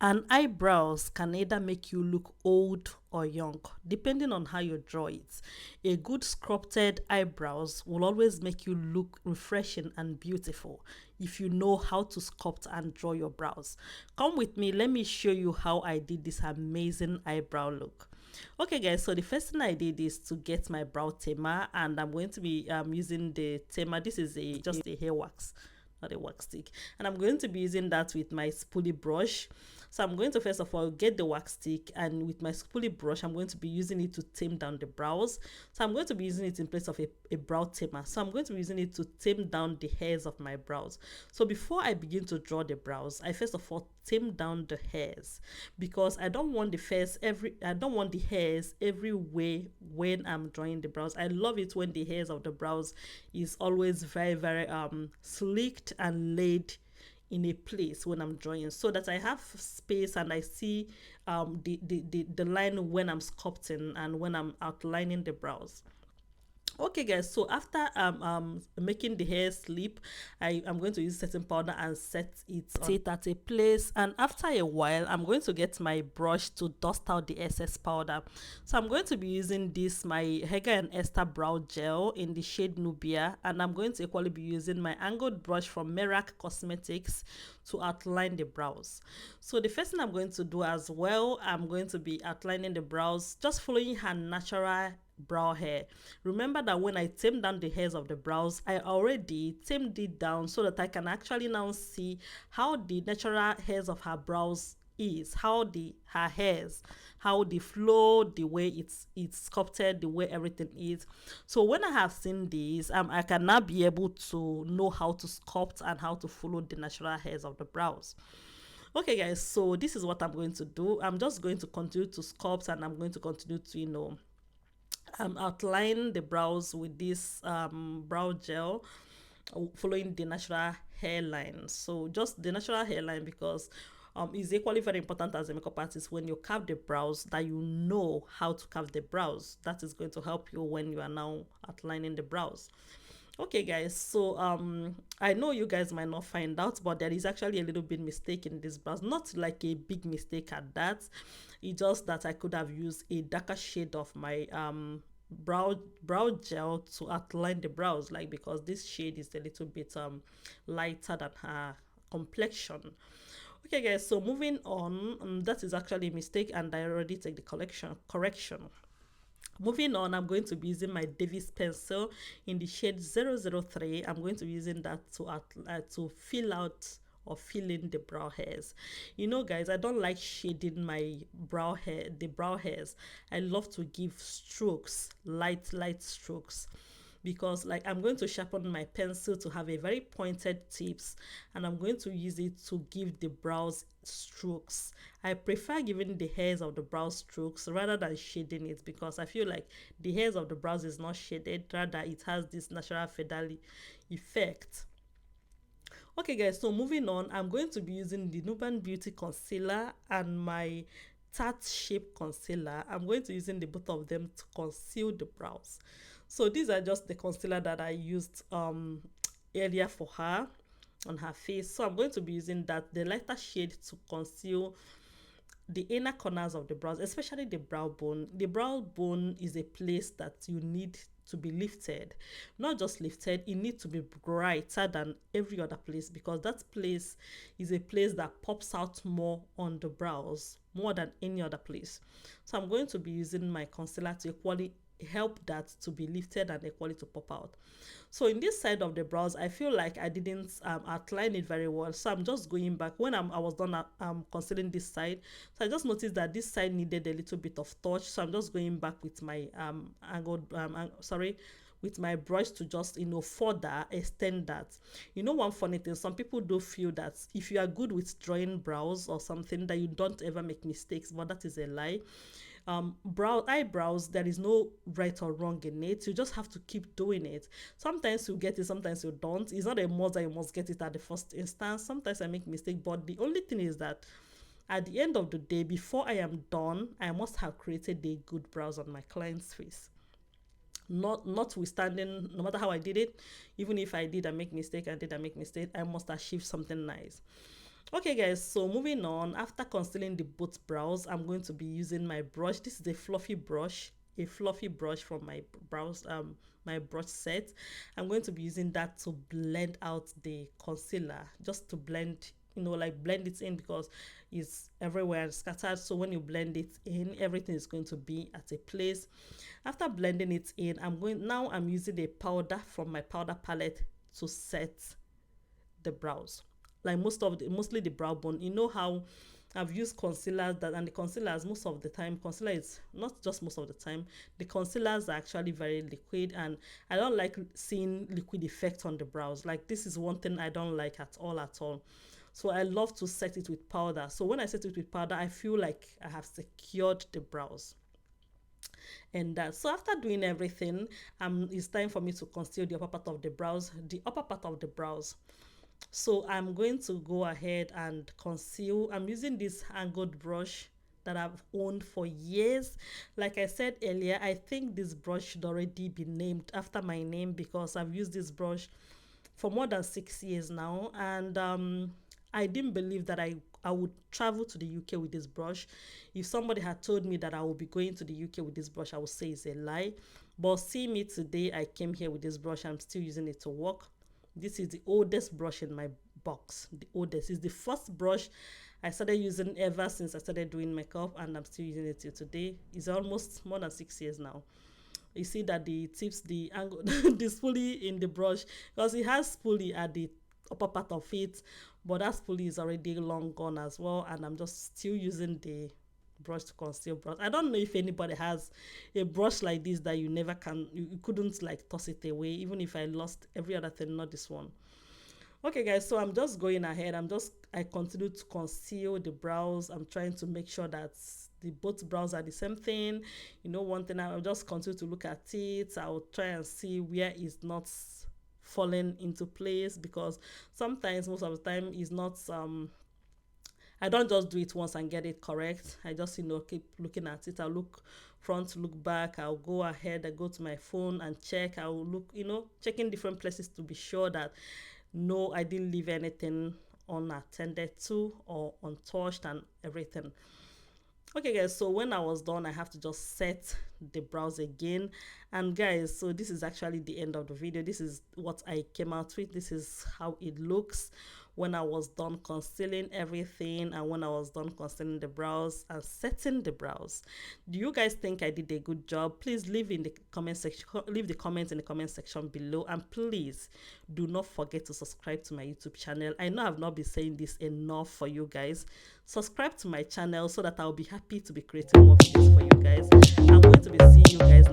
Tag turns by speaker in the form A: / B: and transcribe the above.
A: And eyebrows can either make you look old or young, depending on how you draw it. A good sculpted eyebrows will always make you look refreshing and beautiful if you know how to sculpt and draw your brows. Come with me, let me show you how I did this amazing eyebrow look. Okay guys, so the first thing I did is to get my brow tamer, and I'm going to be using the tamer. This is a just a hair wax, not a wax stick, and I'm going to be using that with my spoolie brush. So I'm going to first of all get the wax stick, and with my spoolie brush I'm going to be using it to tame down the brows. So I'm going to be using it in place of a brow tamer. So I'm going to be using it to tame down the hairs of my brows. So before I begin to draw the brows, I first of all tame down the hairs, because I don't want the hairs everywhere when I'm drawing the brows. I love it when the hairs of the brows is always very slicked and laid in a place when I'm drawing, so that I have space and I see the line when I'm sculpting and when I'm outlining the brows. Okay guys, so after making the hair sleep, I am going to use setting powder and set it at a place, and after a while I'm going to get my brush to dust out the excess powder. So I'm going to be using this my Hega and Esther brow gel in the shade Nubia, and I'm going to equally be using my angled brush from Merak Cosmetics to outline the brows. So the first thing I'm going to do as well, I'm going to be outlining the brows just following her natural brow hair. Remember that when I tamed down the hairs of the brows, I already tamed it down so that I can actually now see how the natural hairs of her brows is, how the her hairs, how the flow, the way it's sculpted, the way everything is. So when I have seen this, I can now be able to know how to sculpt and how to follow the natural hairs of the brows. Okay guys, so this is what I'm going to do. I'm just going to continue to sculpt, and I'm going to continue to outline the brows with this brow gel, following the natural hairline. So just the natural hairline, because is equally very important as a makeup artist. When you carve the brows, that you know how to carve the brows, that is going to help you when you are now outlining the brows. Okay guys, so I know you guys might not find out, but there is actually a little bit mistake in this brows, not like a big mistake at that. It's just that I could have used a darker shade of my brow gel to outline the brows, like, because this shade is a little bit lighter than her complexion. Okay guys, so moving on, that is actually a mistake, and I already take the correction. Moving on, I'm going to be using my Davis pencil in the shade 003. I'm going to be using that to fill out or fill in the brow hairs. You know guys, I don't like shading my brow hairs. I love to give strokes, light strokes, because like I'm going to sharpen my pencil to have a very pointed tips, and I'm going to use it to give the brows strokes. I prefer giving the hairs of the brow strokes rather than shading it, because I feel like the hairs of the brows is not shaded, rather it has this natural feathery effect. Okay guys, so moving on, I'm going to be using the Nuban Beauty Concealer and my Tarte Shape Concealer. I'm going to using the both of them to conceal the brows. So these are just the concealer that I used earlier for her on her face. So I'm going to be using that, the lighter shade, to conceal the inner corners of the brows, especially the brow bone. The brow bone is a place that you need to be lifted. Not just lifted, it needs to be brighter than every other place, because that place is a place that pops out more on the brows more than any other place. So I'm going to be using my concealer to equally help that to be lifted and equally to pop out. So in this side of the brows, I feel like I didn't outline it very well. So I'm just going back. When I was done concealing this side, so I just noticed that this side needed a little bit of touch. So I'm just going back with my with my brush to just further extend that. One funny thing, some people do feel that if you are good with drawing brows or something, that you don't ever make mistakes, but that is a lie. Eyebrows, there is no right or wrong in it. You just have to keep doing it. Sometimes you get it, sometimes you don't. It's not a must that you must get it at the first instance. Sometimes I make mistake, but the only thing is that at the end of the day, before I am done, I must have created a good brows on my client's face. Notwithstanding, no matter how I did it, even if I make mistake, I must achieve something nice. Okay guys, so moving on, after concealing the both brows, I'm going to be using my brush. This is a fluffy brush from my brows, my brush set. I'm going to be using that to blend out the concealer, just to blend, like blend it in, because it's everywhere and scattered. So when you blend it in, everything is going to be at a place. After blending it in, I'm using a powder from my powder palette to set the brows, like mostly the brow bone. You know how I've used concealers, that and the concealers, most of the time, concealer is not just most of the time, the concealers are actually very liquid, and I don't like seeing liquid effect on the brows. Like, this is one thing I don't like at all, at all. So I love to set it with powder. So when I set it with powder, I feel like I have secured the brows. And so after doing everything, it's time for me to conceal the upper part of the brows. So I'm going to go ahead and conceal. I'm using this angled brush that I've owned for years. Like I said earlier, I think this brush should already be named after my name, because I've used this brush for more than 6 years now. And I didn't believe that I would travel to the UK with this brush. If somebody had told me that I would be going to the UK with this brush, I would say it's a lie. But see me today, I came here with this brush. I'm still using it to work. This is the oldest brush in my box. The oldest is the first brush I started using ever since I started doing makeup, and I'm still using it till today. It's almost more than 6 years now. You see that the tips, the angle, the spoolie in the brush, because it has spoolie at the upper part of it, but that spoolie is already long gone as well, and I'm just still using the brush to conceal brush. I don't know if anybody has a brush like this that you couldn't like toss it away, even if I lost every other thing, not this one. Okay guys, so I'm just going ahead. I continue to conceal the brows. I'm trying to make sure that the both brows are the same thing. One thing, I'll just continue to look at it. I'll try and see where it's not falling into place, because sometimes, most of the time, is not I don't just do it once and get it correct. I just keep looking at it. I'll look front, look back. I'll go ahead, I go to my phone and check. I'll look, checking different places to be sure that no, I didn't leave anything unattended to or untouched and everything. Okay guys, so when I was done, I have to just set the brows again. And guys, so this is actually the end of the video. This is what I came out with. This is how it looks when I was done concealing everything, and when I was done concealing the brows and setting the brows. Do you guys think I did a good job? Please leave in the comment section, leave the comments in the comment section below, and please do not forget to subscribe to my YouTube channel. I know I've not been saying this enough for you guys. Subscribe to my channel so that I'll be happy to be creating more videos for you guys. I'm going to be seeing you guys